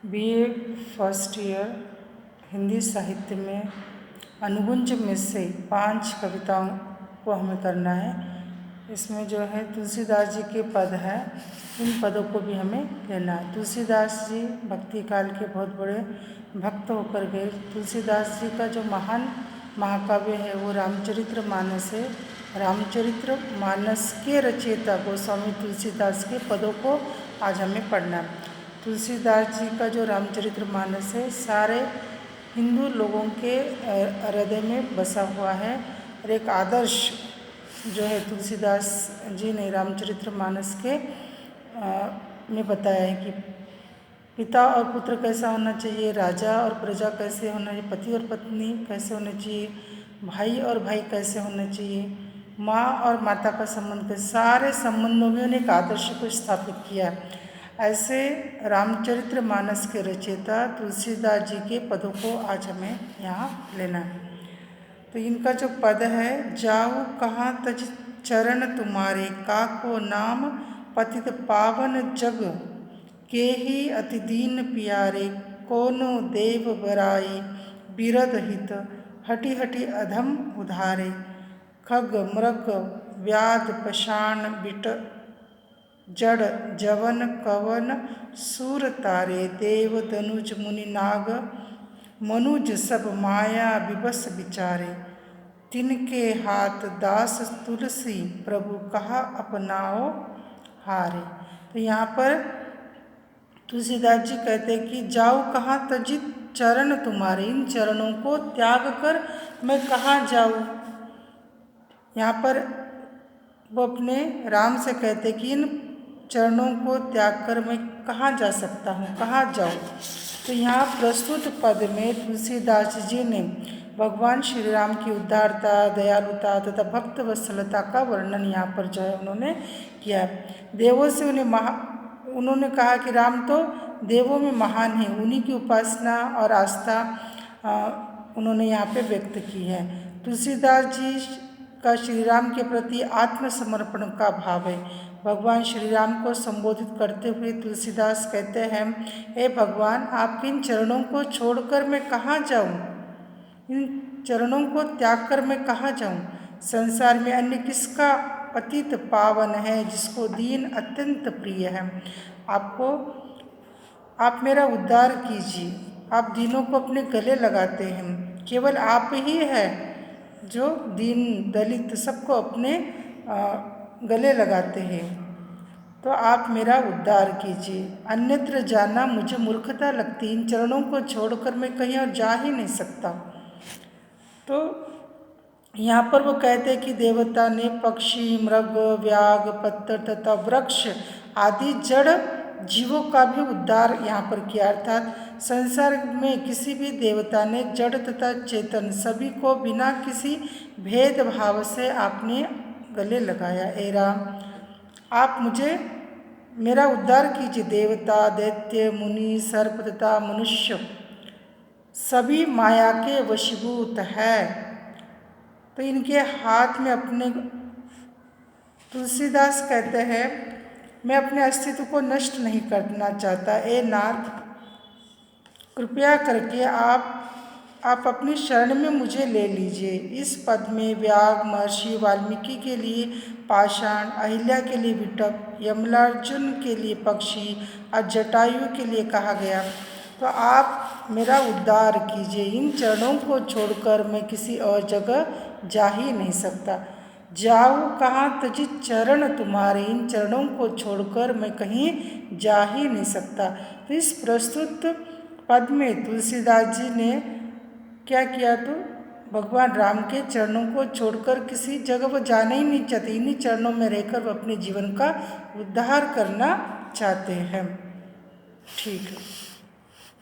BA first year Hindi साहित्य में अनुगुंज में से 5 कविताओं को हमें करना है। इसमें जो है तुलसीदास जी के पद हैं, इन पदों को भी हमें लेना है। तुलसीदास जी भक्ति काल के बहुत बड़े भक्त होकर गए। तुलसीदास जी का जो महान महाकाव्य है वो रामचरितमानस है। रामचरितमानस के रचयिता गोस्वामी तुलसीदास के पदों को आज हमें पढ़ना है। तुलसीदास जी का जो रामचरितमानस है सारे हिंदू लोगों के हृदय में बसा हुआ है और एक आदर्श जो है तुलसीदास जी ने रामचरितमानस के में बताया है कि पिता और पुत्र कैसा होना चाहिए, राजा और प्रजा कैसे होना चाहिए, पति और पत्नी कैसे होने चाहिए, भाई और भाई कैसे होने चाहिए, माँ और माता का संबंध कैसे, सारे संबंधों में उन्हें एक आदर्श को स्थापित किया। ऐसे रामचरितमानस के रचयिता तुलसीदास जी के पदों को आज हमें यहाँ लेना है। तो इनका जो पद है, जाऊँ कहाँ तज चरण तुम्हारे, काको नाम पतित पावन जग, के ही अति दीन प्यारे, कोनो देव बराई, बिरध हित, हटि हटि अधम उधारे, खग मृग व्याध पषाण बिट, जड़ जवन कवन सूर तारे, देव तनुज मुनि नाग, मनुज सब माया विवश विचारे, तिनके हाथ दास तुलसी, प्रभु कहा अपनाओ हारे। तो यहाँ पर तुलसीदास जी कहते हैं कि जाऊँ कहाँ तजित चरण तुम्हारे, इन चरणों को त्याग कर मैं कहाँ जाऊँ। यहाँ पर वो अपने राम से कहते कि इन चरणों को त्याग कर मैं कहाँ जा सकता हूँ, कहाँ जाऊँ। तो यहाँ प्रस्तुत पद में तुलसीदास जी ने भगवान श्री राम की उदारता, दयालुता तथा भक्त वत्सलता का वर्णन यहाँ पर जो है उन्होंने किया। देवों से उन्होंने कहा कि राम तो देवों में महान है, उन्हीं की उपासना और आस्था उन्होंने यहाँ पे व्यक्त की है। तुलसीदास जी का श्री राम के प्रति आत्मसमर्पण का भाव है। भगवान श्री राम को संबोधित करते हुए तुलसीदास कहते हैं, हे भगवान, आपके इन चरणों को छोड़कर मैं कहाँ जाऊँ, इन चरणों को त्याग कर मैं कहाँ जाऊँ। संसार में अन्य किसका पतित पावन है, जिसको दीन अत्यंत प्रिय है। आप मेरा उद्धार कीजिए। आप दीनों को अपने गले लगाते हैं। केवल आप ही है जो दीन दलित सबको अपने गले लगाते हैं। तो आप मेरा उद्धार कीजिए। अन्यत्र जाना मुझे मूर्खता लगती, इन चरणों को छोड़कर मैं कहीं और जा ही नहीं सकता। तो यहाँ पर वो कहते हैं कि देवता ने पक्षी, मृग, व्याघ, पत्थर तथा वृक्ष आदि जड़ जीवों का भी उद्धार यहाँ पर किया। अर्थात संसार में किसी भी देवता ने जड़ तथा चेतन सभी को बिना किसी भेदभाव से आपने गले लगाया। हे राम, आप मुझे मेरा उद्धार कीजिए। देवता, दैत्य, मुनि, सर्प तथा मनुष्य सभी माया के वशीभूत है। तो इनके हाथ में अपने तुलसीदास कहते हैं, मैं अपने अस्तित्व को नष्ट नहीं करना चाहता। ए नाथ, कृपया करके आप अपनी शरण में मुझे ले लीजिए। इस पद में व्याघ महर्षि वाल्मीकि के लिए पाषाण, अहिल्या के लिए विटप, यमलार्जुन के लिए पक्षी और जटायु के लिए कहा गया। तो आप मेरा उद्धार कीजिए। इन चरणों को छोड़कर मैं किसी और जगह जा ही नहीं सकता। जाऊँ कहाँ तजित चरण तुम्हारे, इन चरणों को छोड़कर मैं कहीं जा ही नहीं सकता। तो इस प्रस्तुत पद में तुलसीदास जी ने क्या किया, तो भगवान राम के चरणों को छोड़कर किसी जगह वो जाना ही नहीं चाहते। इन्हीं चरणों में रहकर वो अपने जीवन का उद्धार करना चाहते हैं। ठीक है।